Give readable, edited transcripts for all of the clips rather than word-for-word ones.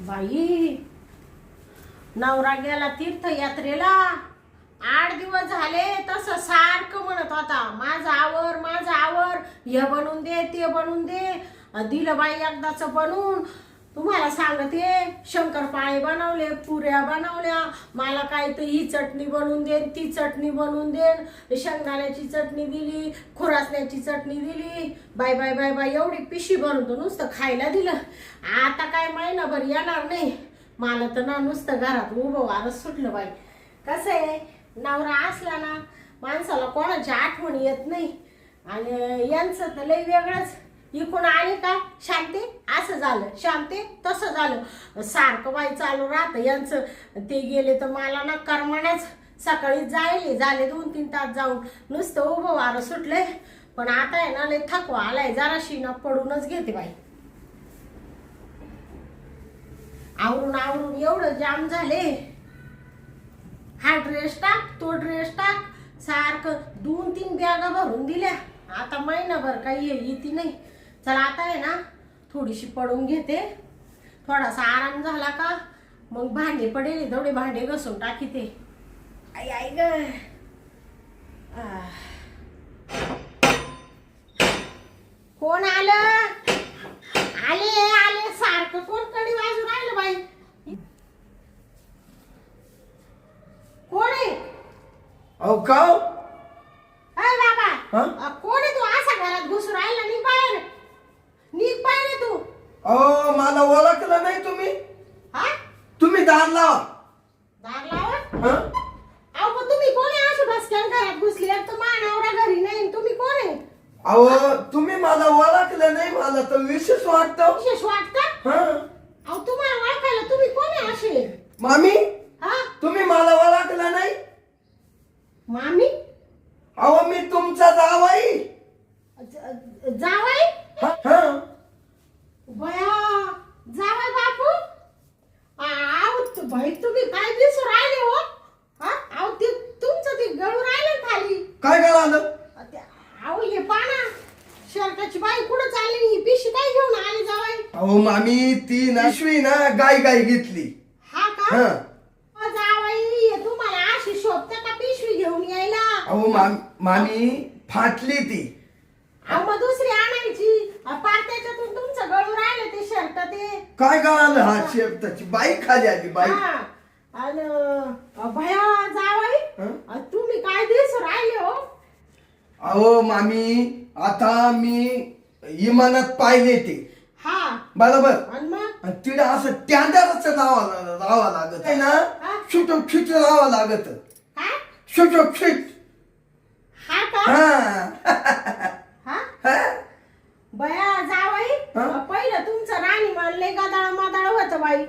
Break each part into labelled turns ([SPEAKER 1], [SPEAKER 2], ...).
[SPEAKER 1] बाई, नवरा गेला तीर्थयात्रेला. 8 दिवस झाले तसं सारखं म्हणत होता, माझं आवर माझं आवर, हे बनवून दे ते बनवून दे. दिलं बाई एकदाच बनवून. तुम्हाला सांगते, शंकरपाळे बनवले, पुऱ्या बनवल्या. मला काय तर ही चटणी बनवून देन, ती चटणी बनवून देन, शेंगदाण्याची चटणी दिली, खुरासण्याची चटणी दिली. बाय बाय बाय बाय, एवढी पिशी बनवतो नुसतं खायला दिलं. आता काय महिनाभर येणार नाही. मला तर ना नुसतं घरात उभं वारच सुटलं बाई. कसं आहे, नवरा असला ना माणसाला कोणाची आठवण येत नाही. आणि यांचं तर लय वेगळंच. इकडून आले का शांती असं झालं, शांती तसं झालं, सारखं बाई चालू राहतं यांचं. ते गेले तर मला ना करमणच. सकाळी जायले झाले 2-3 तास जाऊन, नुसतं उभं वारं सुटलंय. पण आता आहे ना लय थकवा आलाय, जराशी ना पडूनच घेते बाई. आवरून आवरून एवढं जाम झाले. हा ड्रेस टाक, तो ड्रेस टाक, सारखं 2-3 बॅगा भरून दिल्या. आता महिनाभर काही येते नाही. चला आता आहे ना थोडीशी पडून घेते. थोडासा आराम झाला का मग भांडे पडेल, थोडे भांडे घसून टाकीते. आई आई ग. कोण आलं? आले आले, सारखं कोण कडी वाजून राहिलं बाई. कोण आहे?
[SPEAKER 2] अहो का?
[SPEAKER 1] अरे बाबा, कोण आहे तू? असा घरात घुसून राहिला? निघ बाहेर, निघ बाहेर तू.
[SPEAKER 2] अहो मला ओळखलं नाही तुम्ही?
[SPEAKER 1] हा,
[SPEAKER 2] तुम्ही दार लावा.
[SPEAKER 1] दार लावा?
[SPEAKER 2] हा?
[SPEAKER 1] अहो पण तुम्ही कोण आहे? अशी बसक्यान घरात घुसली, एक तर मानवरा घरी नाही. तुम्ही कोण आहे?
[SPEAKER 2] अहो तुम्ही मला ओळखलं नाही, मला तर विशेष वाटतं.
[SPEAKER 1] विशेष वाटतं?
[SPEAKER 2] हा
[SPEAKER 1] अहो तुम्हाला ओळखायला तुम्ही कोण आहे असे?
[SPEAKER 2] मामी,
[SPEAKER 1] हा,
[SPEAKER 2] तुम्ही मला ओळखलं नाही?
[SPEAKER 1] मामी?
[SPEAKER 2] अहो मी तुमचा जावई.
[SPEAKER 1] जावई?
[SPEAKER 2] हा हा.
[SPEAKER 1] बया, जावई बापू? भाई तुम्ही काय दिसू राहिले हो? हा, अहो ते तुमचं ते गळू राहिलं खाली.
[SPEAKER 2] काय कळालं?
[SPEAKER 1] अहो हे पाना, शर्टाची बाई कुठं चालली? ही पिशी काय घेऊन आली जावई?
[SPEAKER 2] अहो मामी, ती नशवी ना गाय गाय घेतली.
[SPEAKER 1] हा का?
[SPEAKER 2] हा.
[SPEAKER 1] जावई, हे तुम्हाला अशी शोभते का पिशवी घेऊन यायला?
[SPEAKER 2] अहो मामी फाटली ती.
[SPEAKER 1] अहो मग दुसरी आणायची. पार त्याच्यातून तुमचं गळू राहिलं ते शर्ट ते.
[SPEAKER 2] काय कळालं? हा शेपटाची बाई खाली आली बाई.
[SPEAKER 1] हा. आणि भया जावई, तुम्ही काय दिसू राहिले हो?
[SPEAKER 2] अहो मामी, आता मी इमानात पाहिले ते.
[SPEAKER 1] हा,
[SPEAKER 2] बरोबर.
[SPEAKER 1] आणि मग
[SPEAKER 2] तिला असं टँडरच राहावं लागत आहे ना. छुटो छुट राहावं लागत.
[SPEAKER 1] काय?
[SPEAKER 2] छुटो छुट.
[SPEAKER 1] हा का?
[SPEAKER 2] हा.
[SPEAKER 1] हा, बया जावई, पहिलं तुमचं राणी म्हणले गदाळ मदाळ होतं बाई.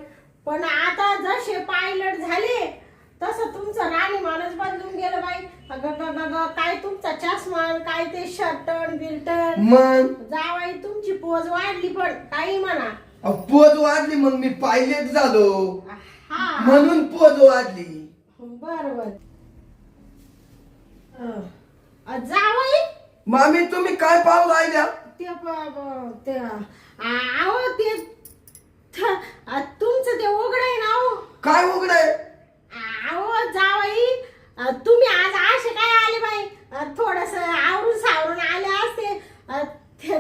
[SPEAKER 1] पण आता जसे पायलट झाले तसं तुमचं राणी माणूस बदलून गेलं बाई. काय तुमचा चष्मा, काय ते शर्टन बिल्टन.
[SPEAKER 2] मग
[SPEAKER 1] जावई तुमची पोज वाढली, पण काही म्हणा.
[SPEAKER 2] पोज वाढली, मग मी पायलट झालो
[SPEAKER 1] हा,
[SPEAKER 2] म्हणून पोज वाढली.
[SPEAKER 1] बरोबर. जावई,
[SPEAKER 2] मामी तुम्ही काय पाहू राहिल्या?
[SPEAKER 1] ते आहो ते तुमचं ते उघड आहे ना. हो,
[SPEAKER 2] काय उघडय?
[SPEAKER 1] अहो जावई, तुम्ही आज असे काय आले बाई? थोडस आवरून सावरून आले असते.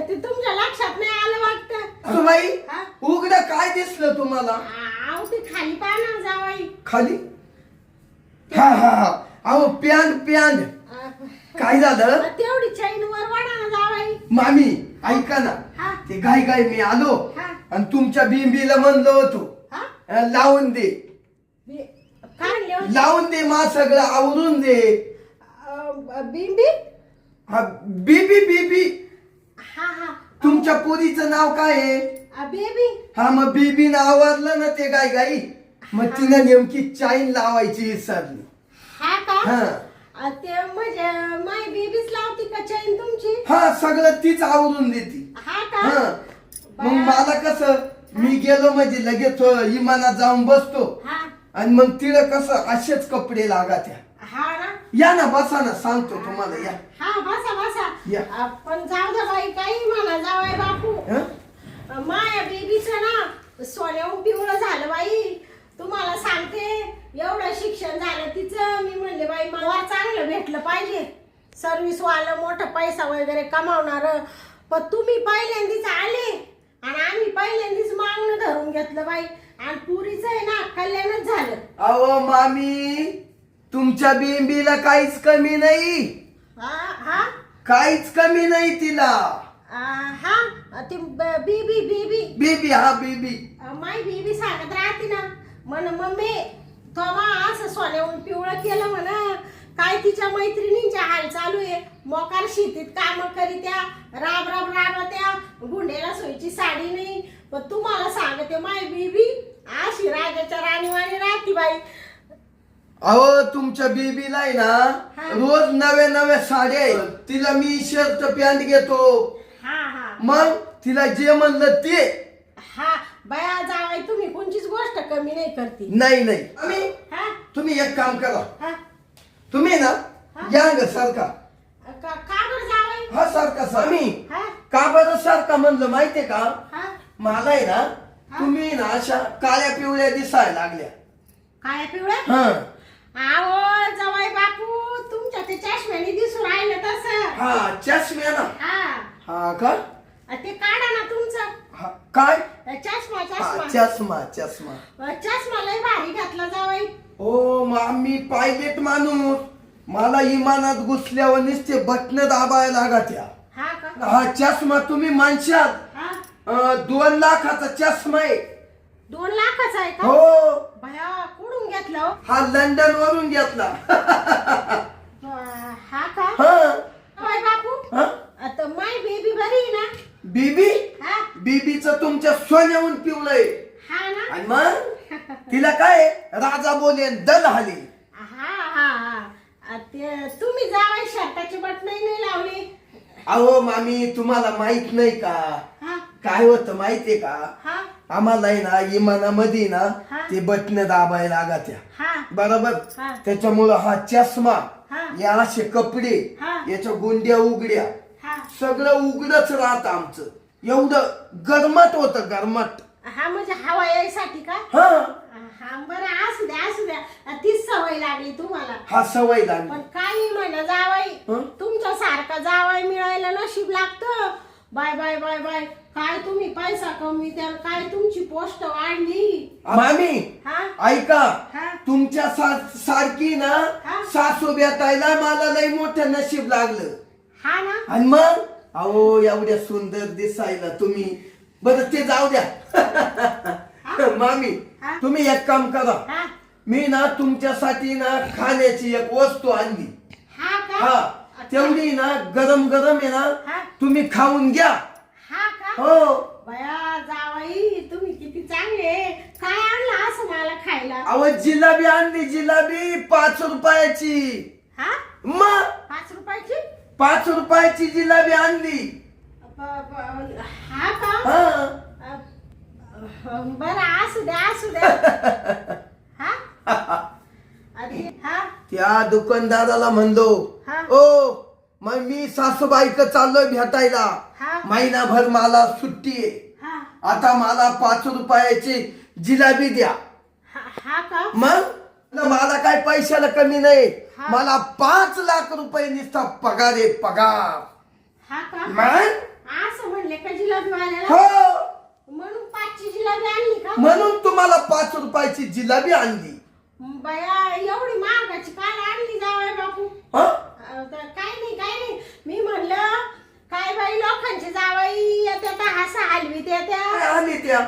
[SPEAKER 1] ते तुमच्या लक्षात नाही आलं वाटतं.
[SPEAKER 2] बाई उघड काय दिसलं तुम्हाला?
[SPEAKER 1] अहो ते खाली पहा ना जावई.
[SPEAKER 2] खाली? हा हा हा. अहो प्यान काय झालं?
[SPEAKER 1] तेवढी चैन वर वाढा ना जावई.
[SPEAKER 2] मामी ऐका ना,
[SPEAKER 1] हा,
[SPEAKER 2] ते गाय गाय मी आलो
[SPEAKER 1] हा,
[SPEAKER 2] आणि तुमच्या बिंबीला म्हणलो होतो
[SPEAKER 1] हा.
[SPEAKER 2] लावून दे,
[SPEAKER 1] काय लिहून?
[SPEAKER 2] लावून दे, मा सगळं आवरून दे.
[SPEAKER 1] बिंबी?
[SPEAKER 2] हा बीबी बीबी.
[SPEAKER 1] हा हा.
[SPEAKER 2] तुमच्या पोरीचं नाव काय आहे?
[SPEAKER 1] बेबी.
[SPEAKER 2] हा, मग बीबीनं आवरलं ना ते गाय गाई, मग तिनं नेमकी चाईन लावायची विसरली.
[SPEAKER 1] हा का?
[SPEAKER 2] हा
[SPEAKER 1] ते म्हणजे माय बेबीच लावती का चैन तुमची?
[SPEAKER 2] हा, सगळं तीच आवरून देते.
[SPEAKER 1] हा का?
[SPEAKER 2] हा, मग मला कसं, मी गेलो म्हणजे लगेच इमानात जाऊन बसतो.
[SPEAKER 1] हा
[SPEAKER 2] आणि मग तिला कसं असेच कपडे लागात्या.
[SPEAKER 1] हा ना.
[SPEAKER 2] या ना, बसा ना, सांगतो तुम्हाला. या
[SPEAKER 1] हा, बसा बसा.
[SPEAKER 2] या.
[SPEAKER 1] पण जाऊ दे बाई, काही म्हणा जावाय बापू. माया बेबीचं ना सोन्याहून पिवळं झालं बाई. तुम्हाला सांगते, एवढं शिक्षण झालं तिचं. मी म्हणले बाई मला चांगलं भेटलं पाहिजे, सर्व्हिस वालं, मोठं पैसा वगैरे कमावणार. पण तुम्ही पहिल्यांदीच आले आणि आम्ही पहिल्यांदीच मागणं धरून घेतलं बाई. आणि पुरीचं आहे ना कल्याणच झालं.
[SPEAKER 2] अहो मामी, तुमच्या बिंबीला काहीच कमी नाही,
[SPEAKER 1] हा हा
[SPEAKER 2] काहीच कमी नाही तिला.
[SPEAKER 1] हा ती बीबी बीबी
[SPEAKER 2] बीबी, हा बीबी.
[SPEAKER 1] माय बीबी सांगत राहते ना, म्हण मम्मी थोमा असं सोन्याहून पिवळं केलं म्हणा. काय तिच्या मैत्रिणींच्या हाल चालू आहे, मोकार शेतीत काम करीत्या, राब राब राबत्या, गुंडेला सोयीची साडी नाही. पण तुम्हाला सांगते माय बीबी अशी राजाच्या राणीवाणी राहती बाई.
[SPEAKER 2] अहो तुमच्या बीबीला आहे ना
[SPEAKER 1] हा.
[SPEAKER 2] रोज नव्या नव्या साड्या आहेत. तिला मी शर्ट पॅन्ट घेतो,
[SPEAKER 1] हा हा
[SPEAKER 2] मग तिला जे म्हणलं ते.
[SPEAKER 1] हा बया जावाई, तुम्ही कोणचीच गोष्ट कमी नाही करती.
[SPEAKER 2] नाही नाही आम्ही,
[SPEAKER 1] हा
[SPEAKER 2] तुम्ही एक काम करा,
[SPEAKER 1] हा
[SPEAKER 2] तुम्ही ना
[SPEAKER 1] हा.
[SPEAKER 2] या ग सारखा.
[SPEAKER 1] का बरं जावाई?
[SPEAKER 2] हा सारखा स्वामी.
[SPEAKER 1] हा
[SPEAKER 2] का बरं सारखा म्हणलं माहितीये का?
[SPEAKER 1] हा
[SPEAKER 2] मला आहे ना तुम्ही ना अशा काळ्या पिवळ्या दिसायला लागल्या.
[SPEAKER 1] काय पिवळं?
[SPEAKER 2] हा
[SPEAKER 1] आवो जवाई बापू, तुमच्या ते चष्म्याने दिसून राहिलं तसं.
[SPEAKER 2] हा चष्म्या ना.
[SPEAKER 1] हा
[SPEAKER 2] हा का?
[SPEAKER 1] ते काढा ना तुमचं
[SPEAKER 2] हा, काय?
[SPEAKER 1] चष्मा.
[SPEAKER 2] हा,
[SPEAKER 1] चष्मा
[SPEAKER 2] चष्मा चष्मा.
[SPEAKER 1] चष्मा लय भारी घातला जावाई.
[SPEAKER 2] ओ मामी पायलट माणूस, मला इमानात घुसल्यावर नुसते बटन दाबायला लागत्या.
[SPEAKER 1] हा का?
[SPEAKER 2] हा चष्मा तुम्ही माणसात
[SPEAKER 1] हा
[SPEAKER 2] 2 लाखाचा चष्मा आहे.
[SPEAKER 1] 2 लाखाचा आहे का?
[SPEAKER 2] हो,
[SPEAKER 1] भया कुठून घेतला हो?
[SPEAKER 2] हा लंडन वरून घेतला.
[SPEAKER 1] हा का?
[SPEAKER 2] हा
[SPEAKER 1] जवाई बापू,
[SPEAKER 2] हा?
[SPEAKER 1] आता माय बेबी बरी आहे ना?
[SPEAKER 2] बीबी,
[SPEAKER 1] हा
[SPEAKER 2] बीबीचं तुमच्या सोन्याहून पिवलंय.
[SPEAKER 1] हा ना?
[SPEAKER 2] आणि मग तिला काय राजा बोले दल हाली.
[SPEAKER 1] हा हा हा ते तुम्ही जावाई शर्टाची बटन नाही लावली.
[SPEAKER 2] अहो मामी, तुम्हाला माहित नाही का
[SPEAKER 1] हा
[SPEAKER 2] काय होतं माहितीये का?
[SPEAKER 1] हा
[SPEAKER 2] आम्हाला आहे ना इमानामध्ये ना
[SPEAKER 1] हा.
[SPEAKER 2] ते बटन दाबायला लागत्या,
[SPEAKER 1] हा
[SPEAKER 2] बरोबर.
[SPEAKER 1] हा.
[SPEAKER 2] त्याच्यामुळं हा चष्मा,
[SPEAKER 1] हा.
[SPEAKER 2] या असे कपडे,
[SPEAKER 1] हा.
[SPEAKER 2] याच्या गुंड्या उघड्या,
[SPEAKER 1] हा
[SPEAKER 2] सगळं उघडच राहत आमचं. एवढं गरमट होतं, गरमट.
[SPEAKER 1] हा म्हणजे हवा यायसाठी का?
[SPEAKER 2] हा
[SPEAKER 1] हा बरं, असू द्या असू द्या, तीच सवय लागली तुम्हाला.
[SPEAKER 2] हा सवय लागली.
[SPEAKER 1] पण काही म्हणा जावाई,
[SPEAKER 2] हं?
[SPEAKER 1] तुमच्या सारखा जावाई मिळायला नशीब लागतं. बाय बाय बाय बाय, काय तुम्ही पैसा कमी त्या, काय तुमची पोस्ट वाढली.
[SPEAKER 2] मामी
[SPEAKER 1] हा
[SPEAKER 2] ऐका,
[SPEAKER 1] हा.
[SPEAKER 2] तुमच्या सारखी ना
[SPEAKER 1] हा.
[SPEAKER 2] सासू भेटायला मला लय मोठं नशीब लागलं.
[SPEAKER 1] हा ना?
[SPEAKER 2] आणि मग अहो एवढ्या सुंदर दिसायला तुम्ही. बरं ते जाऊ द्या. मामी
[SPEAKER 1] हा.
[SPEAKER 2] तुम्ही एक काम करा,
[SPEAKER 1] हा
[SPEAKER 2] मी ना तुमच्यासाठी ना खाण्याची एक वस्तू आणली.
[SPEAKER 1] हा का?
[SPEAKER 2] हा
[SPEAKER 1] अच्छा.
[SPEAKER 2] तेवढी ना गरम गरम आहे
[SPEAKER 1] हा.
[SPEAKER 2] ना, तुम्ही खाऊन घ्या.
[SPEAKER 1] हा का?
[SPEAKER 2] हो.
[SPEAKER 1] बया जावाई, तुम्ही किती चांगले. काय आणलं असं मला खायला?
[SPEAKER 2] अहो जिलाबी आणली, जिलाबी 5 रुपयाची.
[SPEAKER 1] हा
[SPEAKER 2] मग
[SPEAKER 1] 5 रुपयाची?
[SPEAKER 2] 5 रुपयाची जिलाबी आणली.
[SPEAKER 1] हा का?
[SPEAKER 2] हा
[SPEAKER 1] बरं असू द्या असू द्या. हा अरे हा
[SPEAKER 2] त्या दुकानदाराला म्हणलो,
[SPEAKER 1] हा.
[SPEAKER 2] ओ मग मी सासूबाईक चाललोय भेटायला,
[SPEAKER 1] हा.
[SPEAKER 2] महिनाभर मला सुट्टी आहे,
[SPEAKER 1] हा
[SPEAKER 2] आता मला 5 रुपयाची जिलाबी द्या.
[SPEAKER 1] हा का?
[SPEAKER 2] मग मला काय पैशाला कमी नाही,
[SPEAKER 1] हा.
[SPEAKER 2] मला 5 लाख रुपये नुसता पगार आहे, पगार.
[SPEAKER 1] हा का?
[SPEAKER 2] मग
[SPEAKER 1] असं म्हणले का जिलाबी वाल्याला?
[SPEAKER 2] हो,
[SPEAKER 1] म्हणून 5ची जिलाबी आणली का?
[SPEAKER 2] म्हणून तुम्हाला 5 रुपयाची जिलाबी आणली.
[SPEAKER 1] बया एवढी महागाची काय आणली जावय बापू?
[SPEAKER 2] हं?
[SPEAKER 1] काय नाही काय नाही, मी म्हणलं काय बाई लोकांची जावाई येत्या त्या हासा हलवीत येत्या,
[SPEAKER 2] काय आणली त्या?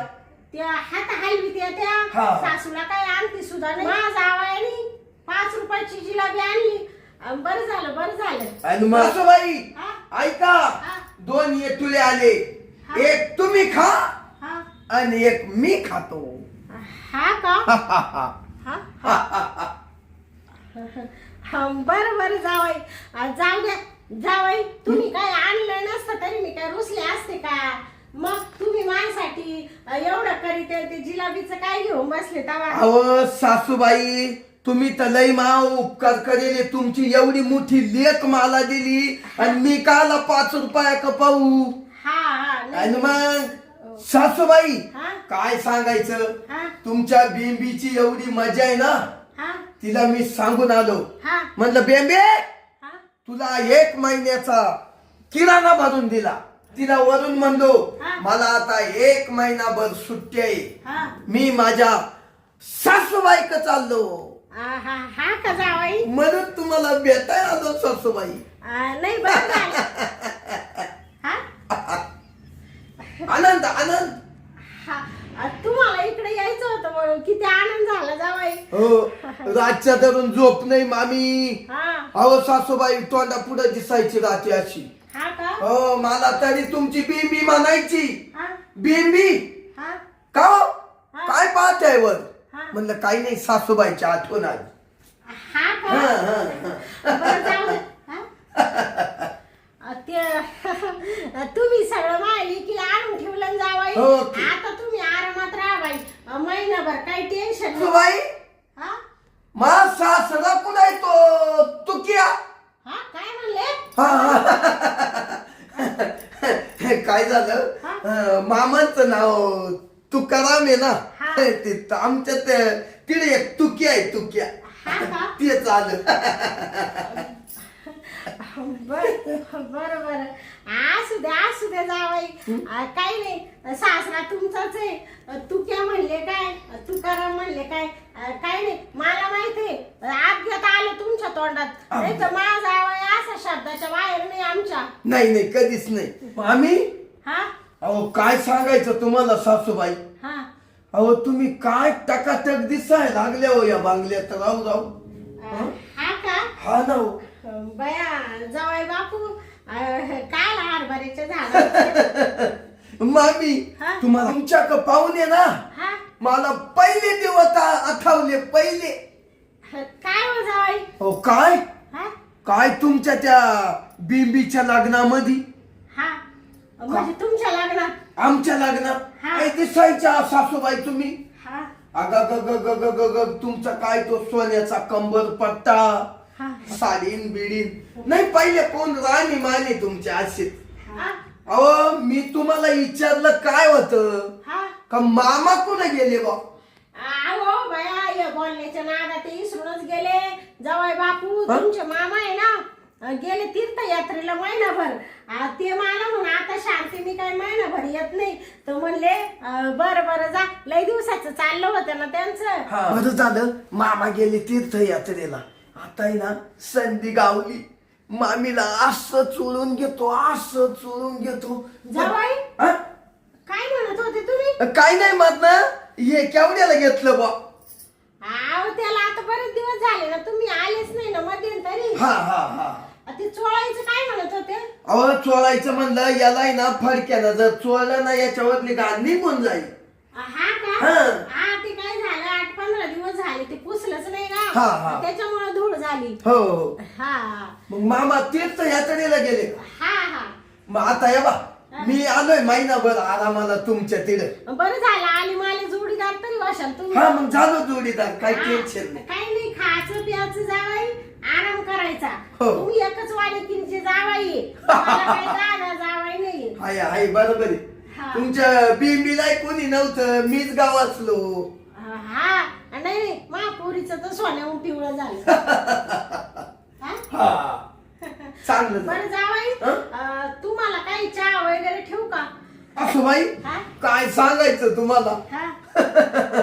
[SPEAKER 1] त्या हात हलवीत येत्या,
[SPEAKER 2] हा.
[SPEAKER 1] सासूला काय आणती सुद्धा नाही. माझ्या जावयानी 5 रुपयाची जिलाबी आणली. बरं झालं बरं झालं.
[SPEAKER 2] आणि मग सासूबाई
[SPEAKER 1] हा?
[SPEAKER 2] ऐका,
[SPEAKER 1] हा.
[SPEAKER 2] 2 येटुले आले,
[SPEAKER 1] हा.
[SPEAKER 2] एक तुम्ही खा
[SPEAKER 1] हा
[SPEAKER 2] आणि एक मी खातो.
[SPEAKER 1] हा का? हा बरं बरं जावाई, जाऊ द्या जावाई, तुम्ही काय आणलं नसतं तरी मी काय रुसले असते का? मग तुम्ही माझ्यासाठी एवढं करीत ते जिलाबीचं काय घेऊन बसले तवा?
[SPEAKER 2] अहो सासूबाई, तुम्ही तर लई माव उपकार करेले. तुमची एवढी मोठी लेख मला दिली आणि मी काला 5 रुपया का पाहू.
[SPEAKER 1] हा हा नाही.
[SPEAKER 2] आणि मग सासूबाई
[SPEAKER 1] हा
[SPEAKER 2] काय सांगायचं,
[SPEAKER 1] हा
[SPEAKER 2] तुमच्या बेंबीची एवढी मजा आहे ना,
[SPEAKER 1] हा
[SPEAKER 2] तिला मी सांगून आलो.
[SPEAKER 1] हा
[SPEAKER 2] म्हणलं बेंबे
[SPEAKER 1] हा
[SPEAKER 2] तुला 1 महिन्याचा किराणा भरून दिला. तिला वरून म्हणलो
[SPEAKER 1] हा.
[SPEAKER 2] मला आता 1 महिनाभर सुट्टी आहे,
[SPEAKER 1] हा
[SPEAKER 2] मी माझ्या सासूबाईक चाललो.
[SPEAKER 1] हा हा का जावाई?
[SPEAKER 2] म्हणून तुम्हाला भेटाय आलो सासूबाई.
[SPEAKER 1] नाही बरं झालं. हा
[SPEAKER 2] आनंद आनंद.
[SPEAKER 1] हा तुम्हाला इकडे यायचं होतं म्हणून किती आनंद झाला जावाई.
[SPEAKER 2] हो रातच्या धरून झोप नाही मामी.
[SPEAKER 1] हा
[SPEAKER 2] अहो सासूबाई तोंडा पुढे दिसायची रात्री अशी.
[SPEAKER 1] हा का?
[SPEAKER 2] हो मला तरी तुमची बिंबी म्हणायची.
[SPEAKER 1] हा
[SPEAKER 2] बिंबी
[SPEAKER 1] हा
[SPEAKER 2] का हो?
[SPEAKER 1] हा.
[SPEAKER 2] काय पाहताय वर?
[SPEAKER 1] हा.
[SPEAKER 2] म्हणलं काही नाही सासूबाईची आठवण आली.
[SPEAKER 1] हा का?
[SPEAKER 2] हा, हा,
[SPEAKER 1] बरं जाऊ दे. हा? ते तुम्ही सगळं माहिती की आणून ठेवलं जावाई.
[SPEAKER 2] हो.
[SPEAKER 1] आता तुम्ही आरामात राहा बाई. महिनाभर काही टेन्शन नाही.
[SPEAKER 2] सासूबाई
[SPEAKER 1] हा
[SPEAKER 2] मा सासरा कुणाय तो तुकिया.
[SPEAKER 1] हा काय म्हणले?
[SPEAKER 2] हा, हा. काय झालं, मामांचं नाव तुकाराम आहे ना,
[SPEAKER 1] हा.
[SPEAKER 2] ते आमच्यात तिकडे एक तुकिया आहे तुकिया.
[SPEAKER 1] हा का?
[SPEAKER 2] ते चालू.
[SPEAKER 1] बरं असू दे जावाई. काही नाही सासरा तुमचाच आहे. तू क्या म्हणले काय, तुकाराम म्हणले काय, काही नाही मला माहितीये. अपघात आलं तुमच्या तोंडात, नाही तर माझा जावाई असा शब्दाच्या बाहेर नाही आमच्या.
[SPEAKER 2] नाही नाही कधीच नाही आम्ही.
[SPEAKER 1] हा
[SPEAKER 2] अहो काय सांगायचं तुम्हाला सासूबाई.
[SPEAKER 1] हा
[SPEAKER 2] अहो तुम्ही काय टकाटक दिसाय लागल्या हो या बांगल्यात राहू राहू.
[SPEAKER 1] हा का?
[SPEAKER 2] हा ना हो.
[SPEAKER 1] बया जावाई बापू काय हरभऱ्याच्या झाड.
[SPEAKER 2] मामी
[SPEAKER 1] हा?
[SPEAKER 2] तुम्हाला तुमच्या पाहुणे ना
[SPEAKER 1] हा
[SPEAKER 2] मला पहिले दिवस आठवले पहिले.
[SPEAKER 1] काय हो जावाई?
[SPEAKER 2] हो काय
[SPEAKER 1] हा
[SPEAKER 2] काय तुमच्या त्या बिंबीच्या लग्नामध्ये
[SPEAKER 1] हा म्हणजे तुमच्या लग्नात
[SPEAKER 2] आमच्या लग्नात
[SPEAKER 1] हा.
[SPEAKER 2] काय दिसायच्या सासूबाई तुम्ही.
[SPEAKER 1] हा
[SPEAKER 2] तुमचा काय तो सोन्याचा कंबर पट्टा
[SPEAKER 1] हा
[SPEAKER 2] साडीन बिडीन नाही पहिले कोण राणी माने तुमच्या अशीच.
[SPEAKER 1] हा
[SPEAKER 2] अहो मी तुम्हाला विचारलं काय होतं
[SPEAKER 1] हा
[SPEAKER 2] का मामा कुठे गेले बा.
[SPEAKER 1] अहो बया या बोलण्याच्या नादात ते इसरूनच गेले जावाई बापू. तुमचे मामा आहे ना, गेले तीर्थयात्रेला महिनाभर. ते मला म्हणून आता शांती मी काय महिनाभर येत नाही. तर म्हणले बरं जा, लय दिवसाचं चाललं होतं ना त्यांचं.
[SPEAKER 2] बरं झालं मामा गेले तीर्थयात्रेला. आता आहे ना संधी गावली. मामीला असं चोळून घेतो असं चोळून घेतो.
[SPEAKER 1] जावाई
[SPEAKER 2] हा?
[SPEAKER 1] काय म्हणत होते तुम्ही?
[SPEAKER 2] काय नाही म्हणत ना, हे केवढ्याला घेतलं बा.
[SPEAKER 1] अहो त्याला आता बरेच दिवस झाले ना, तुम्ही आलेच नाही ना मध्यंतरी.
[SPEAKER 2] हा हा हा.
[SPEAKER 1] ते चोळायचं काय म्हणत होते?
[SPEAKER 2] अहो चोळायचं म्हणलं याला ना फडक्यानं जर चोळलं ना याच्यावरली घाण निघून जाईल.
[SPEAKER 1] हा का?
[SPEAKER 2] हा.
[SPEAKER 1] हा ते काय झालं 8-15 दिवस झाले ते पुसलंच नाही
[SPEAKER 2] हा, हा.
[SPEAKER 1] ना, त्याच्यामुळे धूळ झाली.
[SPEAKER 2] हो
[SPEAKER 1] हा
[SPEAKER 2] मग मामा तीर्थयात्रेला गेले.
[SPEAKER 1] हा हा
[SPEAKER 2] मग आता या बा मी आलोय महिनाभर आरामाला तुमच्या तिथे.
[SPEAKER 1] बरं झालं आली मला जोडीदार तरी वाशाल तुम्ही.
[SPEAKER 2] हा मग झालो जोडीदार काही
[SPEAKER 1] हा,
[SPEAKER 2] टेन्शन नाही.
[SPEAKER 1] काही नाही खायचं प्यायचं जावाई, आराम करायचा.
[SPEAKER 2] हो.
[SPEAKER 1] तुम्ही एकच वाले तीनचे जावाई आहे. मला काही दादा जावाई नाही.
[SPEAKER 2] हाय हाय बरोबर आहे.
[SPEAKER 1] हा.
[SPEAKER 2] तुमच्या बिंबीला कोणी नव्हतं, मीच गाव असलो.
[SPEAKER 1] हा नाही महापुरीचं तर सोन्याहून पिवळं झालं. हा?
[SPEAKER 2] हा चांगलं झालं.
[SPEAKER 1] बरं जावाई तुम्हाला काही चहा वगैरे ठेवू का?
[SPEAKER 2] असं बाई
[SPEAKER 1] हा?
[SPEAKER 2] काय सांगायचं तुम्हाला.
[SPEAKER 1] हा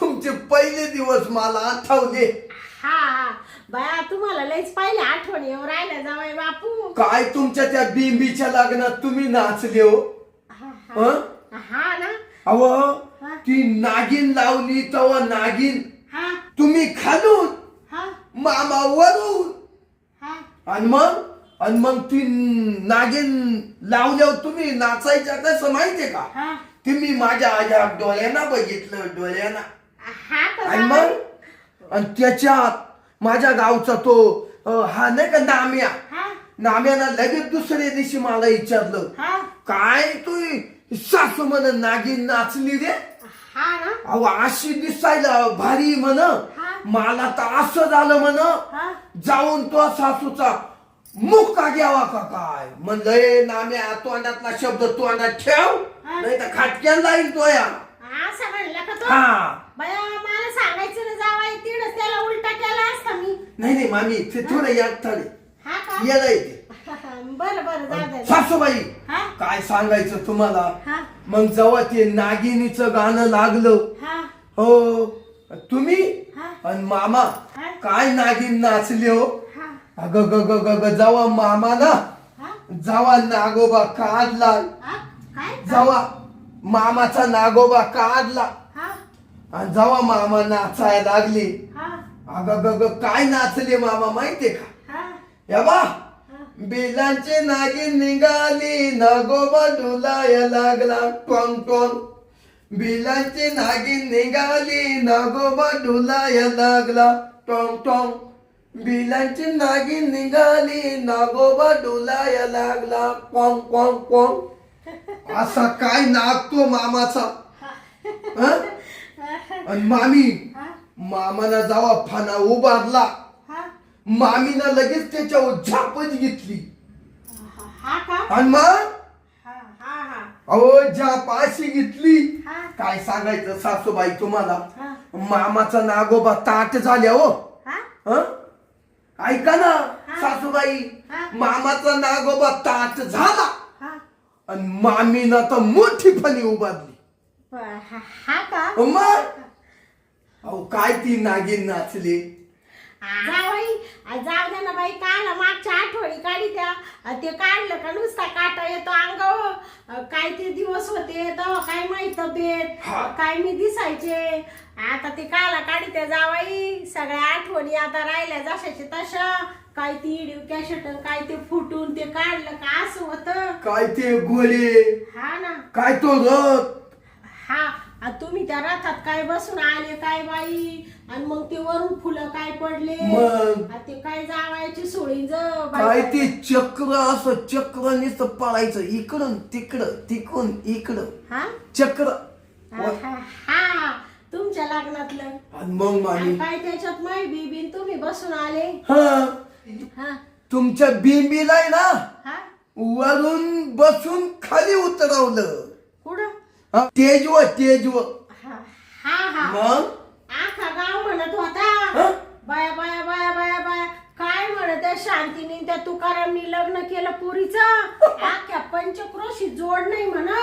[SPEAKER 2] तुमचे पहिले दिवस मला आठवले.
[SPEAKER 1] हा बाया तुम्हाला लयच पाहिले आठवण येऊ राहिल्या जावाई बापू.
[SPEAKER 2] काय तुमच्या त्या बिंबीच्या लग्नात तुम्ही नाचले हो.
[SPEAKER 1] हा,
[SPEAKER 2] हं?
[SPEAKER 1] हा ना.
[SPEAKER 2] अहो
[SPEAKER 1] हा.
[SPEAKER 2] ती नागिन लावली तवा नागिन
[SPEAKER 1] हा
[SPEAKER 2] तुम्ही खालून
[SPEAKER 1] हा
[SPEAKER 2] मामा वरून.
[SPEAKER 1] हा
[SPEAKER 2] आणि मग ती नागिन लावल्यावर तुम्ही नाचायच्या कसं माहितीये का.
[SPEAKER 1] हा
[SPEAKER 2] तुम्ही माझ्या आजा डोळ्यांना बघितलं डोळ्यांना.
[SPEAKER 1] हा का
[SPEAKER 2] आणि
[SPEAKER 1] जावाई?
[SPEAKER 2] मग आणि त्याच्यात माझ्या गावचा तो हा नाही का नाम्या.
[SPEAKER 1] हा
[SPEAKER 2] नाम्यानं लगेच दुसऱ्या दिवशी मला विचारलं
[SPEAKER 1] हा
[SPEAKER 2] काय तू सासू म्हण नागिन नाचली रे.
[SPEAKER 1] हा ना.
[SPEAKER 2] अहो अशी दिसायला भारी म्हण.
[SPEAKER 1] हा.
[SPEAKER 2] मला तर असं झालं म्हण
[SPEAKER 1] हा
[SPEAKER 2] जाऊन तो सासूचा मुक्का घ्यावा का काय. म्हणलं नाम्या तोंडातला शब्द तोंडात ठेव.
[SPEAKER 1] हा हा.
[SPEAKER 2] नाही तर खाटक्यान जाईल तो या.
[SPEAKER 1] असं म्हणलं का तो
[SPEAKER 2] हा
[SPEAKER 1] बया मला सांगायचं ना जावाई तिडच त्याला उलटा केला असता मी.
[SPEAKER 2] नाही मामी ते थोडं यात थाडे
[SPEAKER 1] हा का
[SPEAKER 2] येडा येते.
[SPEAKER 1] बरं बरं जाऊ दे.
[SPEAKER 2] सासूबाई
[SPEAKER 1] हा
[SPEAKER 2] काय सांगायचं तुम्हाला.
[SPEAKER 1] हा
[SPEAKER 2] मग जेव्हा ते नागिनीचं गाणं लागलं
[SPEAKER 1] हा
[SPEAKER 2] हो तुम्ही
[SPEAKER 1] हा
[SPEAKER 2] आणि मामा
[SPEAKER 1] हा.
[SPEAKER 2] काय नागिन नाचले हो.
[SPEAKER 1] हा
[SPEAKER 2] अग ग ग ग ग जेव्हा मामा ना
[SPEAKER 1] हा
[SPEAKER 2] जेव्हा नागोबा काढला
[SPEAKER 1] हा काय
[SPEAKER 2] जेव्हा मामाचा नागोबा काढला
[SPEAKER 1] हा
[SPEAKER 2] आणि जेव्हा मामा नाचायला लागले
[SPEAKER 1] हा
[SPEAKER 2] अग ग ग काय नाचले मामा माहितीये का.
[SPEAKER 1] हा
[SPEAKER 2] या बा बेलांचे नागिन निघाली नागोबा डुलाया लागला टोंग टोंग. बिलांची नागिन निघाली नागोबा डुलाया लागला टोंग टोंग. बिलांची नागिन निघाली नागोबा डुलाया लागला पोंग पोंग पोंग. असा काय नागतो मामाचा. हं? आणि मामी
[SPEAKER 1] हा
[SPEAKER 2] मामाना जावा फाना उभारला
[SPEAKER 1] हा
[SPEAKER 2] मामीनं लगेच त्याच्यावर झापच घेतली
[SPEAKER 1] हा का
[SPEAKER 2] आणि मग
[SPEAKER 1] हा हा हा
[SPEAKER 2] अहो झाप अशी घेतली
[SPEAKER 1] हा
[SPEAKER 2] काय सांगायचं सासूबाई तुम्हाला.
[SPEAKER 1] हा
[SPEAKER 2] मामाचा नागोबा ताट झाल्या हो.
[SPEAKER 1] हा
[SPEAKER 2] हं? ऐका ना
[SPEAKER 1] हा.
[SPEAKER 2] सासूबाई
[SPEAKER 1] हा.
[SPEAKER 2] मामाचा नागोबा ताट झाला
[SPEAKER 1] हा
[SPEAKER 2] आणि मामीनं तर मोठी फणी उभारली.
[SPEAKER 1] हा का
[SPEAKER 2] मग अहो काय ती नागिन नाचली.
[SPEAKER 1] जावाई जाऊ द्या ना बाई काल मागच्या आठवडी काढी त्या ते काढलं का नुसता काटा येतो अंगावर. काय ते दिवस होते तेव्हा काय माहित तब्येत
[SPEAKER 2] हा.
[SPEAKER 1] काय मी दिसायचे. आता ते काला काढी त्या जावाई सगळ्या आठवणी आता राहिल्या जशाचे तशा. काय ती इडीव कॅशट काय ते फुटून ते काढलं का असं होतं.
[SPEAKER 2] काय ते गोळे
[SPEAKER 1] हा ना
[SPEAKER 2] काय तो रथ.
[SPEAKER 1] हा तुम्ही त्या रथात काय बसून आले काय बाई आणि मग ते वरून फुलं काय पडले.
[SPEAKER 2] मग?
[SPEAKER 1] ते काय जावायची सोळी
[SPEAKER 2] काय ते चक्र असं चक्र नुसतं पळायचं इकडून तिकडं तिकडून इकडं
[SPEAKER 1] हा
[SPEAKER 2] चक्र.
[SPEAKER 1] हा, हा, हा तुमच्या लग्नातलं.
[SPEAKER 2] आणि मग मामी
[SPEAKER 1] आणि काय त्याच्यात माय बीबीन तुम्ही बसून आले.
[SPEAKER 2] हा
[SPEAKER 1] हा
[SPEAKER 2] तुमच्या बिंबीला आहे ना
[SPEAKER 1] हा
[SPEAKER 2] वरून बसून खाली उतरवलं.
[SPEAKER 1] कुठं
[SPEAKER 2] हा, तेजवर तेजवर.
[SPEAKER 1] हा हा हा
[SPEAKER 2] मग
[SPEAKER 1] आखा गाव म्हणत होता
[SPEAKER 2] हा?
[SPEAKER 1] बाया बाया बाया बाया बाया काय म्हणत त्या शांतीने त्या तुकारामनी लग्न केलं पुरीचं अख्ख्या पंचक्रोशी जोड नाही म्हणा.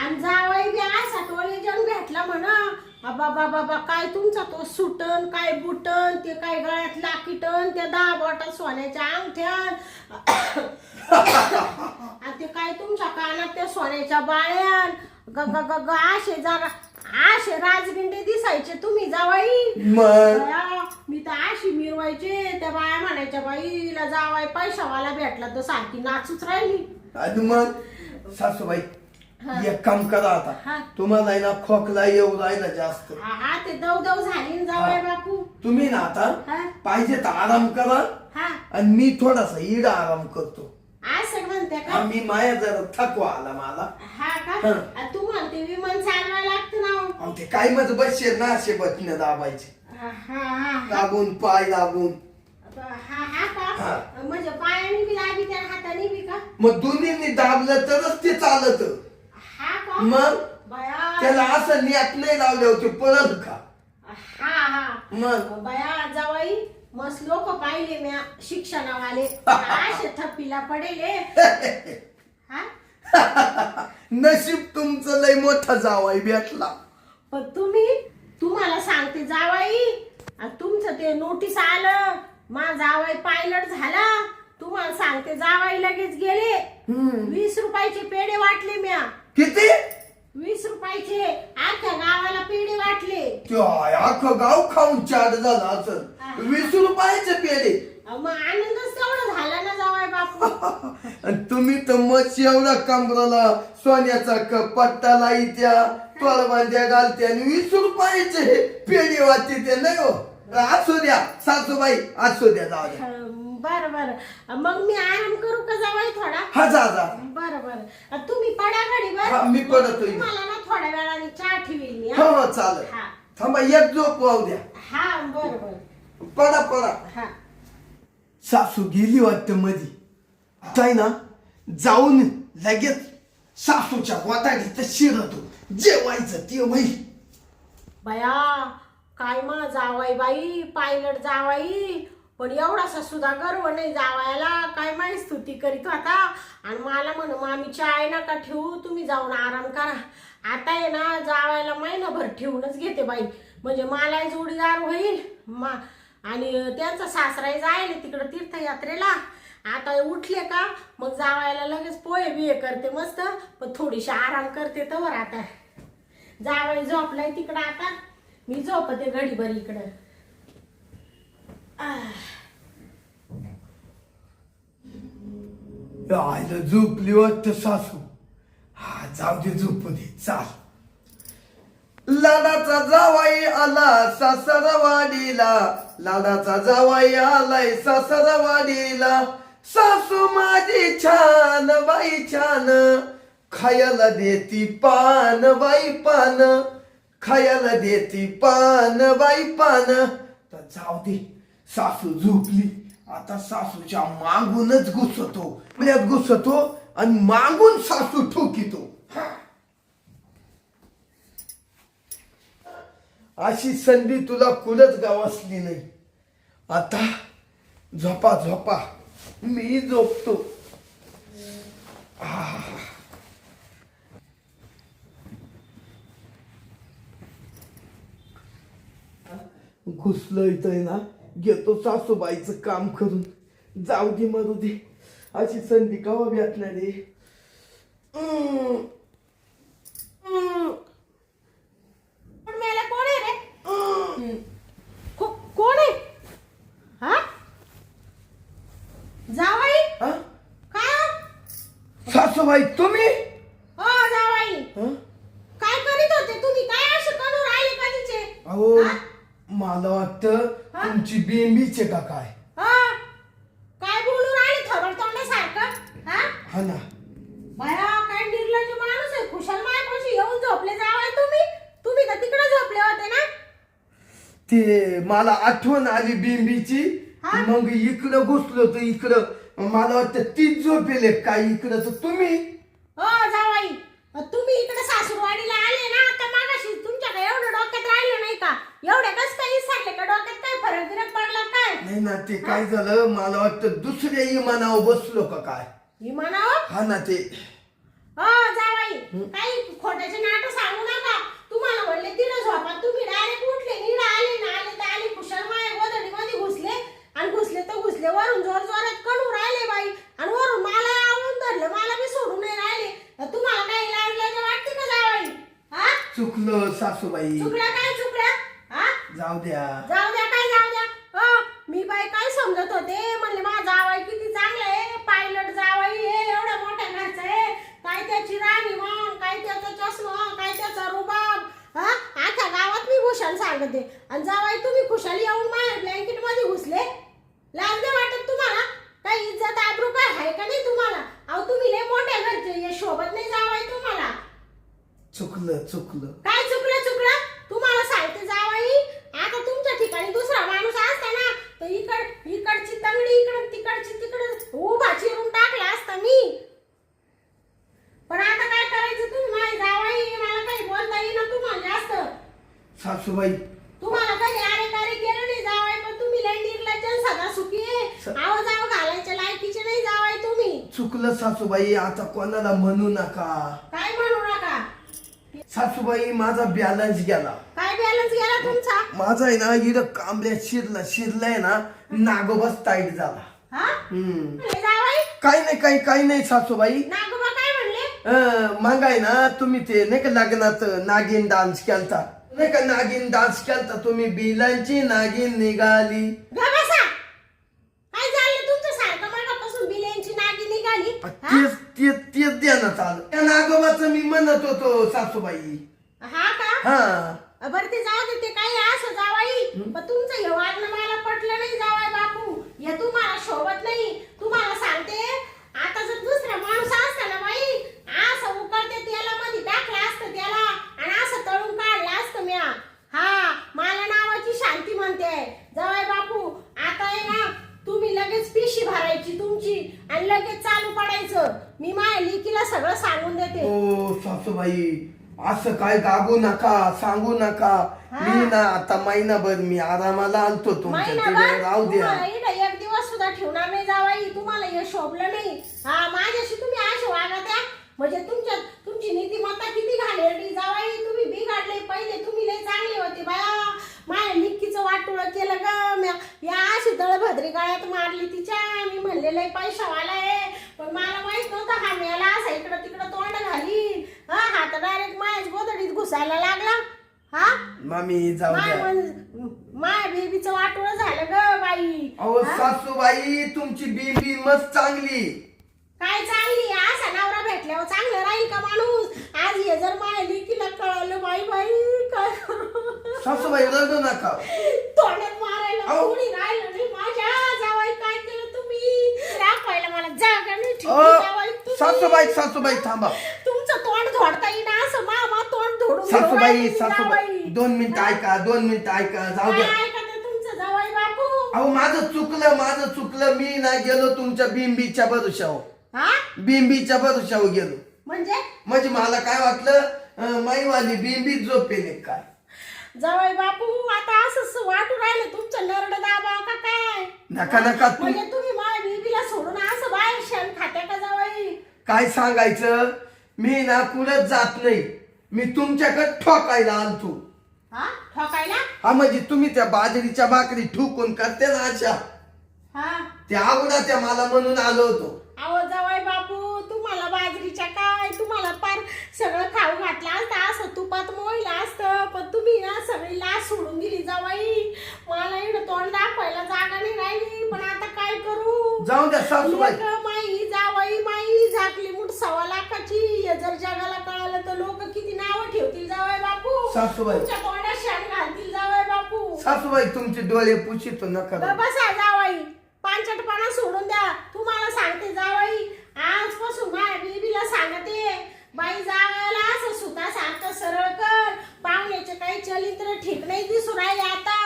[SPEAKER 1] आणि जावई बी असा टोळे जण भेटला म्हणा. बाबा बाबा काय तुमचा तो सुटन काय बुटन ते काय गळ्यात लाकीटन त्या 10 बोटा सोन्याच्या अंगठ्यान आणि ते काय तुमच्या कानात त्या सोन्याच्या बाळ्यान ग ग ग ग असे जरा असे राजगिंडे दिसायचे तुम्ही जावाई.
[SPEAKER 2] मग
[SPEAKER 1] बया, मी तर अशी मिरवायचे त्या बाया म्हणायच्या बाईला जावाय पैशावाला भेटला तर सारखी नाचूच राहिली.
[SPEAKER 2] आणि मग सासूबाई एक काम करा
[SPEAKER 1] हा.
[SPEAKER 2] आता तुम्हाला आहे ना खोकला येऊ राहिला जास्त.
[SPEAKER 1] हा ते दव झाली ना जावाय बापू.
[SPEAKER 2] तुम्ही ना आता
[SPEAKER 1] हा
[SPEAKER 2] पाहिजे तर आराम करा
[SPEAKER 1] हा
[SPEAKER 2] आणि मी थोडासा इडा आराम करतो.
[SPEAKER 1] असं म्हणते का.
[SPEAKER 2] मी माया जरा थकवा आला मला.
[SPEAKER 1] हा का
[SPEAKER 2] हा.
[SPEAKER 1] आणि तू म्हणते विमान चालवायला लागतं ना.
[SPEAKER 2] अहो, ते काय माझं बसशे ना असे बटणं दाबायचे
[SPEAKER 1] हा हा हा
[SPEAKER 2] लागून पाय लागून.
[SPEAKER 1] हा हा का
[SPEAKER 2] हा.
[SPEAKER 1] म्हणजे पायाने बी दाबी त्या हाताने बी का.
[SPEAKER 2] मग दोन्हींनी दाबलं तरच ते चालत.
[SPEAKER 1] हा का
[SPEAKER 2] मग
[SPEAKER 1] बया
[SPEAKER 2] त्याला असं नेट नाही लावले होते पळत का.
[SPEAKER 1] हा हा
[SPEAKER 2] मग
[SPEAKER 1] बया जावाई मस्त लोक पाहिले म्या शिक्षणावाले असे थप्पीला पडेले. हा
[SPEAKER 2] नशीब तुमचं लय मोठा जावाई भेटला.
[SPEAKER 1] पण तुम्हाला सांगते जावाई तुमचं ते नोटीस आलं मा जावाई पायलट झाला. तुम्हाला सांगते जावाई लगेच गेले 20 रुपयाचे पेढे वाटले म्या.
[SPEAKER 2] किती
[SPEAKER 1] 20 रुपयाचे अख्ख्या गावाला पेढे वाटले.
[SPEAKER 2] काय अख्खं गाव खाऊन चाट झाला असं. 20 रुपयाचे पेढे.
[SPEAKER 1] मग आनंदच तेवढा झाला ना जावाई बापू.
[SPEAKER 2] आणि तुम्ही तर मग एवढा कमराला सोन्याचा पट्टा लाईत्या तोळबांध्या घालत्या आणि 20 रुपयाचे पेढे वाटते ते नाही हो. असू द्या सासूबाई असू द्या जाऊ द्या.
[SPEAKER 1] बर बर मग मी आराम करू का जावाई थोडा.
[SPEAKER 2] हा जा जा.
[SPEAKER 1] बर बर तुम्ही पडा घडी
[SPEAKER 2] हा,
[SPEAKER 1] बर.
[SPEAKER 2] मी पडतोय.
[SPEAKER 1] तुम्हाला ना थोड्या वेळाने चहा ठेवील मी.
[SPEAKER 2] हो हो चालेल.
[SPEAKER 1] हा
[SPEAKER 2] थांबा एक झोप वाहू द्या.
[SPEAKER 1] हा बर बर
[SPEAKER 2] पडा पडा.
[SPEAKER 1] हा
[SPEAKER 2] सासू गेली वाटतं मधी. काय ना जाऊन लगेच सासूच्या गोताडीत शिरतो, जेवायचं ते होईल.
[SPEAKER 1] बया काय मग जावाई बाई, पायलट जावाई, पण एवढासा सुद्धा गर्व नाही जावायला. काय माहिती स्तुती करीत होता आणि मला म्हण मामी चाय नका ठेवू, तुम्ही जाऊन आराम करा. आता आहे ना जावायला महिनाभर ठेवूनच घेते बाई, म्हणजे मलाही जोडीदार होईल आणि त्यांचा सासराही जायला तिकडं तीर्थयात्रेला. आता उठले का मग जावायला लगेच पोहे बिये करते मस्त, पण थोडीशी आराम करते तवर. आता जावाई झोपलाय तिकडं, आता मी झोपते घडीभर इकडं.
[SPEAKER 2] आईला झोपली वाटत सासू. हा जाऊ दे, झोपू दे, चाल. लाडाचा जावाई आला सासरवाडीला, लाडाचा जावाई आलाय सासरवाडीला. सासू माझी छान बाई छान, खायला देती पान बाई पान, खायला देती पान बाई पान. तर जाऊ दे, सासू झोपली. आता सासूच्या मागूनच घुसतो, पुण्यात घुसतो आणि मागून सासू ठोकितो. अशी संधी तुला कुठंच गावासली नाही. आता झोपा झोपा, मी झोपतो. घुसलं इथं ना, घेतो सासूबाईचं काम करून. जाऊ दे मरू दे, अशी संधी कवा भेटणार रे.
[SPEAKER 1] कोण आहे रे? कोण आहे? हा जावाई?
[SPEAKER 2] हा?
[SPEAKER 1] काय
[SPEAKER 2] सासूबाई तुम्ही?
[SPEAKER 1] हो जावाई,
[SPEAKER 2] हं?
[SPEAKER 1] काय करीत होते तुम्ही? काय असं करून राहिले कधीचे?
[SPEAKER 2] अहो
[SPEAKER 1] हा?
[SPEAKER 2] मला वाटतं
[SPEAKER 1] हा?
[SPEAKER 2] तुमची बेंबीचे का काय.
[SPEAKER 1] हा? काय बोलू राहिले थोबड तोंडासारखं? हा
[SPEAKER 2] हा ना.
[SPEAKER 1] बाया काय निर्लज्ज माणूस आहे. खुशाल मायापाशी येऊन झोपले जावाई तुम्ही. तुम्ही तर तिकडे झोपले होते ना.
[SPEAKER 2] ते मला आठवण आली बेंबीची,
[SPEAKER 1] हा?
[SPEAKER 2] मग इकडं घुसलो तर इकडं मला वाटतं तीच झोपेले काय इकडं, तर तुम्ही.
[SPEAKER 1] हो जावाई, तुम्ही इकडे सासूरवाडीला आले ना, आता मागाशी तुमच्याकडे एवढं डोक्यात राहिलं नाही का? एवढ्या कस काही विसरले का? डोक्यात काय फरक बिरक पडला काय?
[SPEAKER 2] नाही ना, ते काय झालं मला वाटतं दुसऱ्या इमानावर बसलो का काय.
[SPEAKER 1] विमानावर?
[SPEAKER 2] हा ना ते.
[SPEAKER 1] हो जावाई, काही खोट्याचे नाटक सांगू नका. तुम्हाला म्हणले तिथं झोपा, तुम्ही डायरेक्ट उठले, नीड आले ना, आले तर आले कुशल माया गोधडी मध्ये घुसले आणि घुसले तर घुसले. वरून जोर जोरात कडू राहिले बाई, आणि वरून मला आवडून धरलं, मला बी सोडून नाही राहिले. तुम्हाला काही लाजलं वाटते का जावाई? हा
[SPEAKER 2] चुकलं सासूबाई,
[SPEAKER 1] चुकलं? काय चुकलं? हा
[SPEAKER 2] जाऊ द्या.
[SPEAKER 1] जाऊ द्या, काय जाऊ द्या? हो मी बाई काय समजत होते, म्हणले माझा जावाई किती चांगला आहे, पायलट जावाई आहे, एवढ्या मोठ्या घरचा आहे, काय त्याची राणी मग, काय त्याचा चष्मा, काय त्याचा रुबाब. हा आख्या गावात मी भूषण सांगते, आणि जावाई तुम्ही खुशाली येऊन माझ्या ब्लँकेट मध्ये घुसले. लाज नाही वाटत तुम्हाला? काही इज्जत आबरू काय आहे का नाही तुम्हाला? अहो तुम्ही लय मोठ्या घरचे, हे शोभत नाही जावाई तुम्हाला.
[SPEAKER 2] चुकलं चुकलं.
[SPEAKER 1] काय चुकलं? तुम्हाला सांगते जावाई, आता तुमच्या ठिकाणी दुसरा माणूस असता ना, तर इकडची तंगडी इकडं, तिकडची तिकडं उभा चिरून टाकला असता मी. पण आता काय करायचं? तुम्ही माझी जावाई, मला काही बोलता येईना तुम्हाला जास्त.
[SPEAKER 2] सासूबाई
[SPEAKER 1] तुम्हाला काही आरे कार्य केलं नाही जावाई, पण तुम्ही लय निर्लज्ज सदा सुखी आहे. आवाज घालायच्या लायकीचे नाही जावाई तुम्ही.
[SPEAKER 2] चुकलं सासूबाई, आता कोणाला म्हणू नका.
[SPEAKER 1] काय म्हणू नका.
[SPEAKER 2] सासूबाई माझा बॅलन्स गेला.
[SPEAKER 1] काय बॅलन्स गेला तुमचा?
[SPEAKER 2] माझा आहे ना इकडं कांबऱ्यात शिरलाय ना, नागोबाच टाईट झाला.
[SPEAKER 1] हा जावाई?
[SPEAKER 2] काही नाही सासूबाई.
[SPEAKER 1] नागोबा काय म्हणले?
[SPEAKER 2] मागाय ना तुम्ही ते नाही का लग्नात नागिन डान्स केलता, नाही का नागिन डान्स केलता तुम्ही, बिलांची नागिन निघाली.
[SPEAKER 1] काय झालं तुमचं सारखं मागापासून बिल्यांची नागी निघाली?
[SPEAKER 2] तेच देण्यात आलं. त्या नागोबाचं मी म्हणत होतो सासूबाई.
[SPEAKER 1] हा का?
[SPEAKER 2] हा
[SPEAKER 1] बरं ते जाऊ दे, ते काही असं जावाई, पण तुमचं हे वागणं मला पटलं नाही जावाई बापू. हे तुम्हाला शोभत नाही. तुम्हाला सांगते, आता जर दुसरा माणूस असता ना बाई, असं उकळते तेलामध्ये टाकलं असतं त्याला आणि असं तळून काढलं असतं म्या. हा मला नावाची शांती म्हणते जावाई बापू. आता आहे ना, तुम्ही लगेच पिशी भरायची तुमची आणि लगेच चालू पडायचं. माझं. मी माझ्या लेकीला सगळं सांगून देते.
[SPEAKER 2] ओ सासूबाई असं काय गागू नका, सांगू नका.
[SPEAKER 1] हा.
[SPEAKER 2] मी ना आता महिनाभर मी आरामाला आणतो तुमच्या तिथे,
[SPEAKER 1] महिनाभर
[SPEAKER 2] राहू द्या.
[SPEAKER 1] तुम्हाला इकडे एक दिवस सुद्धा ठेवणार नाही जावाई. तुम्हाला हे शोभलं नाही. हा माझ्याशी तुम्ही असे वागत्या म्हणजे तुमची नीतिमत्ता किती घालेली जावाई. तुम्ही बिघडले. पहिले तुम्ही लय चांगले होते बाया. माझ्या निक्कीचं वाटोळ केलं ग म्या. या अशी दळभद्री गाळ्यात मारली तिच्या. मी म्हणले लय पैशावाला आहे, पण मला माहित नव्हतं हा मेला असा इकडं तिकडं तोंड घाली. हा तर डायरेक्ट माझ्याच गोदडीत घुसायला लागला. हा
[SPEAKER 2] मामी जाऊ द्या.
[SPEAKER 1] माय बेबीचं वाटोळ झालं ग बाई.
[SPEAKER 2] अहो सासूबाई तुमची बेबी मस्त चांगली.
[SPEAKER 1] काय चांगली असा नवरा भेटल्यावर चांगलं राहील का माणूस. आज हे जर माझ्या लेकीला कळलं बाई बाई काय करू.
[SPEAKER 2] सासूबाई रडू नका.
[SPEAKER 1] तोंडात मारायला कोणी राहिलं नाही. माझ्या जावाई काय केलं तुम्ही. राखायला मला जागा नाही ठेवली जावाई तुम्ही.
[SPEAKER 2] सासूबाई थांबा.
[SPEAKER 1] तुमचं तोंड धोडता येईना असं मामा तोंड धोडून
[SPEAKER 2] सासूबाई
[SPEAKER 1] जावाई.
[SPEAKER 2] 2 मिनिटं ऐका, 2 मिनिटं ऐका, जाऊ द्या.
[SPEAKER 1] काय ऐका ते तुमचं जावाई बापू.
[SPEAKER 2] अहो माझं चुकलं. मी ना गेलो तुमच्या बिंबीच्या भरोशावर.
[SPEAKER 1] हा
[SPEAKER 2] बिंबीच्या भरोशावर गेलो.
[SPEAKER 1] म्हणजे
[SPEAKER 2] मला काय वाटलं माईवाली बिंबीत झोपेले काय.
[SPEAKER 1] जावई बापू आता असं वाटू राहिलं तुमचं नरड दाबा का काय.
[SPEAKER 2] नका
[SPEAKER 1] म्हणजे तुम्ही माझ्या बेबीला सोडून असं बाहेर शेण खात्या का जावई.
[SPEAKER 2] काय सांगायचं. मी ना कुठंच जात नाही. मी तुमच्याकडे ठोकायला आणतो.
[SPEAKER 1] हा ठोकायला.
[SPEAKER 2] हा म्हणजे तुम्ही त्या बाजरीच्या भाकरी ठोकून करते ना अशा,
[SPEAKER 1] हा
[SPEAKER 2] त्या आवडत्या मला म्हणून आलो होतो.
[SPEAKER 1] अहो जावई बापू तुम्हाला बाजरीच्या काय तुम्हाला पार सगळं खाऊ घातलं असतं असं तुपात मोळलं असतं. पण तुम्ही ना सगळी लाच सोडून दिली जावई. मला इकडं तोंड दाखवायला जागा नाही राहिली. पण आता काय करू.
[SPEAKER 2] जाऊ द्या सासूबाई.
[SPEAKER 1] माई जावई माई झाकली मुठ 1.25 लाखाची. हे जर जगाला कळालं तर लोक किती नावं ठेवतील जावई बापू.
[SPEAKER 2] सासूबाई.
[SPEAKER 1] तुमच्या तोंडात शेण घालतील जावई बापू.
[SPEAKER 2] सासूबाई तुमचे डोळे पुशीतो नका.
[SPEAKER 1] बसा जावई. पांचटपणा सोडून द्या. तुम्हाला सांगते जावई आजपासून माझ्या बेबीला सांगते बाई जावयाला असं सुतासारखं सरळ कर. पाहुण्याचे काही चलित्र ठीक नाही दिसू राहिले आता.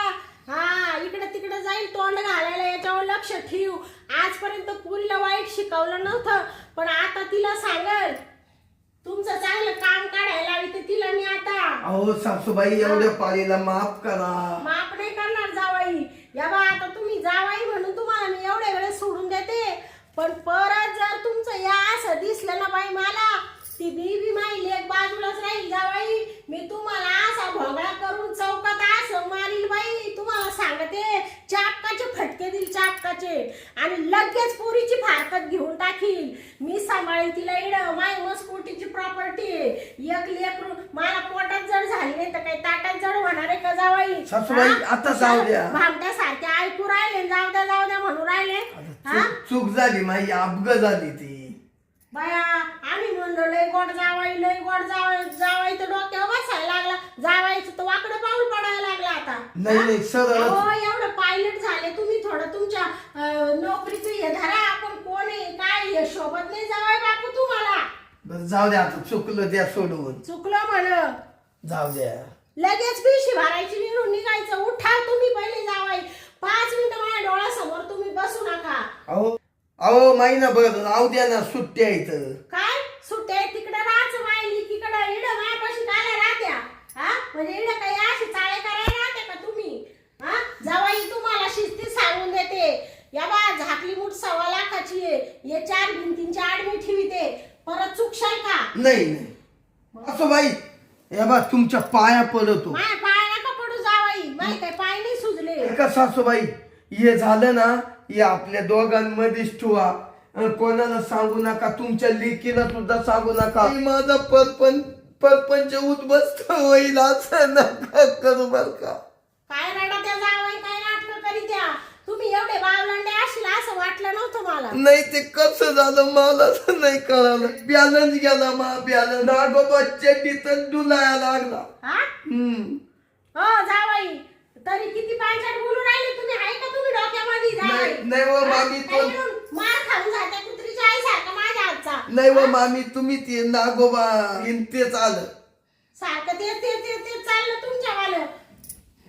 [SPEAKER 1] हा इकडे तिकडे जाईल तोंड घालायला. याच्यावर लक्ष ठेव. आजपर्यंत पुरीला वाईट शिकवलं नव्हतं, पण आता तिला सांगल तुमचं चांगलं काम काढायला लावी तर तिला मी आता.
[SPEAKER 2] अहो सासूबाई एवढ्या पाळीला माफ करा.
[SPEAKER 1] माफ नाही करणार जावाई. या बा आता तुम्ही जावाई म्हणून तुम्हाला मी एवढ्या वेळेस सोडून देते. पण परत जर तुमचं या असं दिसलं ना बाई मला ती बेबी माई लेक बाजूलाच राहील जावाई. मी तुम्हाला असा भोगळा करून चौकात असं मारील बाई. तुम्हाला सांगते चापकाचे फटके दिल चापकाचे. आणि लगेच पुरीची फारकत घेऊन टाकील. मी सांभाळील तिला. इड माय मस्कोटीची प्रॉपर्टी. एक लेकरू मला पोटात जड झाली नाही तर काही ताटात जड होणार आहे का जावाई.
[SPEAKER 2] सासूबाई आता जाऊ द्या.
[SPEAKER 1] भामट्यासारखे ऐकू राहिले. जाऊ द्या म्हणून राहिले. हा
[SPEAKER 2] चूक झाली माझी, अपघ झाली ती.
[SPEAKER 1] बाया आम्ही म्हणलो लय गोड जावाई तर डोक्यावर बसायला लागला. जावायचं तर वाकडं पाऊल पडायला लागला आता.
[SPEAKER 2] नाही सरळ.
[SPEAKER 1] हो एवढं पायलट झाले तुम्ही. थोडं तुमच्या नोकरीचं हे धरा. आपण कोण आहे काय हे शोभत नाही जावाई बापू तुम्हाला.
[SPEAKER 2] बस जाऊ द्या आता. चुकलं द्या सोडून.
[SPEAKER 1] चुकलं म्हण.
[SPEAKER 2] जाऊ द्या.
[SPEAKER 1] लगेच पिशी भरायची निघून निघायचं. उठा तुम्ही पहिले जावाई. 5 मिनिटं माझ्या डोळ्यासमोर तुम्ही बसू नका.
[SPEAKER 2] अहो महिनाभर राहू द्या ना. सुट्ट्या इथं
[SPEAKER 1] काय सुट्टे तिकडे राहायचं मायली तिकडे. इड मायापाशी काय राहत्या. हा म्हणजे इड काही अशी चाळे करायला राहते का तुम्ही. हा जावाई तुम्हाला शिस्ती सांगून देते. या बा झाकली मूठ 1.25 लाखाची आहे. हे 4 भिंतींच्या आड मी ठेवीते. परत चुकशाल का.
[SPEAKER 2] नाही असं बाई. या बा तुमच्या पाया पडतो.
[SPEAKER 1] माया पाय नका पडू जावाई. माय काय पाय नाही सुजले.
[SPEAKER 2] एका सासूबाई हे झालं ना हे आपल्या दोघांमध्येच ठेवा. कोणाला सांगू नका. तुमच्या लेकीला सुद्धा सांगू नका. माझा परपंच उद्ध्वस्त होईल असं नका करू बर का.
[SPEAKER 1] काय रडा त्या जावाई काय नाटक करीत्या. तुम्ही एवढे बावलांडे असला असं वाटलं नव्हतं मला.
[SPEAKER 2] नाही ते कसं झालं मला तर नाही कळालं. बॅलन्स गेला बॅलन्स. नागोबाच्या तिथं डुलाया लागला.
[SPEAKER 1] हा हो जावाई तरी किती पांचट बोलून राहिले तुम्ही. आहे का तुम्ही डोक्यामध्ये जावाई.
[SPEAKER 2] नाही व मामी तो
[SPEAKER 1] मार खाऊन जाते कुत्रीच्या आईसारखं माझ्या हातचा.
[SPEAKER 2] नाही व मामी तुम्ही ते नागोबा तेच आलं
[SPEAKER 1] सारखं ते चाललं तुमच्यावालं.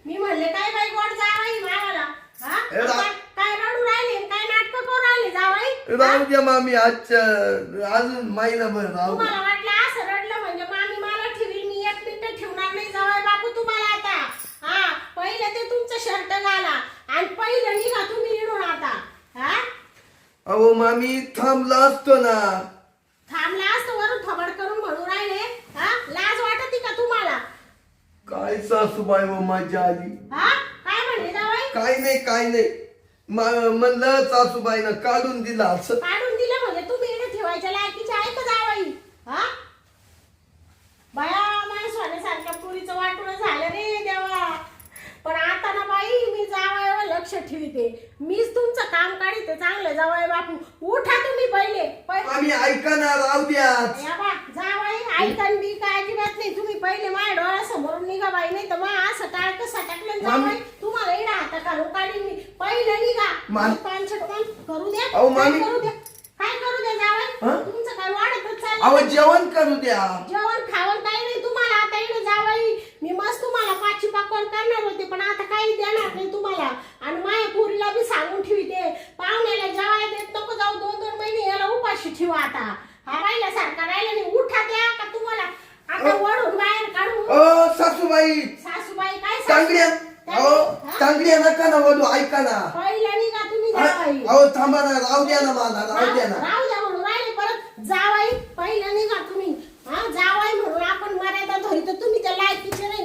[SPEAKER 1] मी म्हणले काय बाई गोड जावाई मावाला. हा काय रडू राहिले काय नाटक करू राहिले जावाई.
[SPEAKER 2] राहू द्या मामी आजच्या अजून महिनाभर राहू द्या.
[SPEAKER 1] तुम्हाला वाटलं असं रडलं म्हणजे मामी मला ठेवील, मी एक मिनिट ठेवणार नाही जावई बापू तुम्हाला आता. हा पहिलं ते तुमचं शर्ट घाला आणि पहिलं निघा तुम्ही इडून आता. हा
[SPEAKER 2] अहो मामी थांबला असतो ना.
[SPEAKER 1] थांबला असतं वरून थोबड करून म्हणून राहिले. हा लाज वाटते का तुम्हाला?
[SPEAKER 2] काय सासूबाई व मजा आली.
[SPEAKER 1] हा काय म्हणले जावई?
[SPEAKER 2] काय नाही म्हणलं सासूबाईनं काढून दिला असं.
[SPEAKER 1] काढून दिलं म्हणजे तुम्ही इकडे ठेवायच्या लायकीचे आहे का जावई? हा बाया माझ्या सोन्यासारख्या पुरीचं वाटून झालं रे देवा. पण आता ना बाई मी जावयावर लक्ष ठेवते, मीच तुमचं काम काढते चांगलं. जावई बापू उठा तुम्ही पहिले
[SPEAKER 2] आम्ही ऐका ना राहू द्या.
[SPEAKER 1] या बा जावई ऐकन बी काय अजिबात नाही. तुम्ही पहिले माझ्या डोळ्यासमोरून निघा बाई, नाही तर मग असं टाळ कसं टाकलं जावई तुम्हाला इडा हात घालून काढीन मी. पहिलं निघा पानछट करू द्या.
[SPEAKER 2] अहो,
[SPEAKER 1] काय
[SPEAKER 2] मामी.
[SPEAKER 1] करू द्या, काय करू द्या जावई? तुमचं काय वाढतच
[SPEAKER 2] अहो
[SPEAKER 1] चाललं.
[SPEAKER 2] जेवण करू द्या.
[SPEAKER 1] जेवण खावण काही नाही तुम्हाला आता इकडे जावई. मी मस्त तुम्हाला पाची पाकवान करणार होते पण आता काही देणार नाही तुम्हाला. आणि माझ्या पोरीला बी सांगून ठेवते पाहुण्याला जेवायला देत नको जाऊ, 2-2 महिने याला उपाशी ठेवा. आता हा राहिला सारखा राहिला नाही. उठा द्या का तुम्हाला आता वडून बाहेर काढून.
[SPEAKER 2] ओ सासूबाई
[SPEAKER 1] सासूबाई काय
[SPEAKER 2] चांगल्या अहो चांगल्या नका ना बोलू ऐका ना.
[SPEAKER 1] पहिला निघा तुम्ही जावाई.
[SPEAKER 2] अहो थांबा ना राहू द्या ना मला राहू द्या ना.
[SPEAKER 1] राहू द्या म्हणून राहिले परत जावाई. पहिला निघा तुम्ही. हा जावाई म्हणून आपण मर्यादा धरितो, तुम्ही त्या लायकीचे नाही.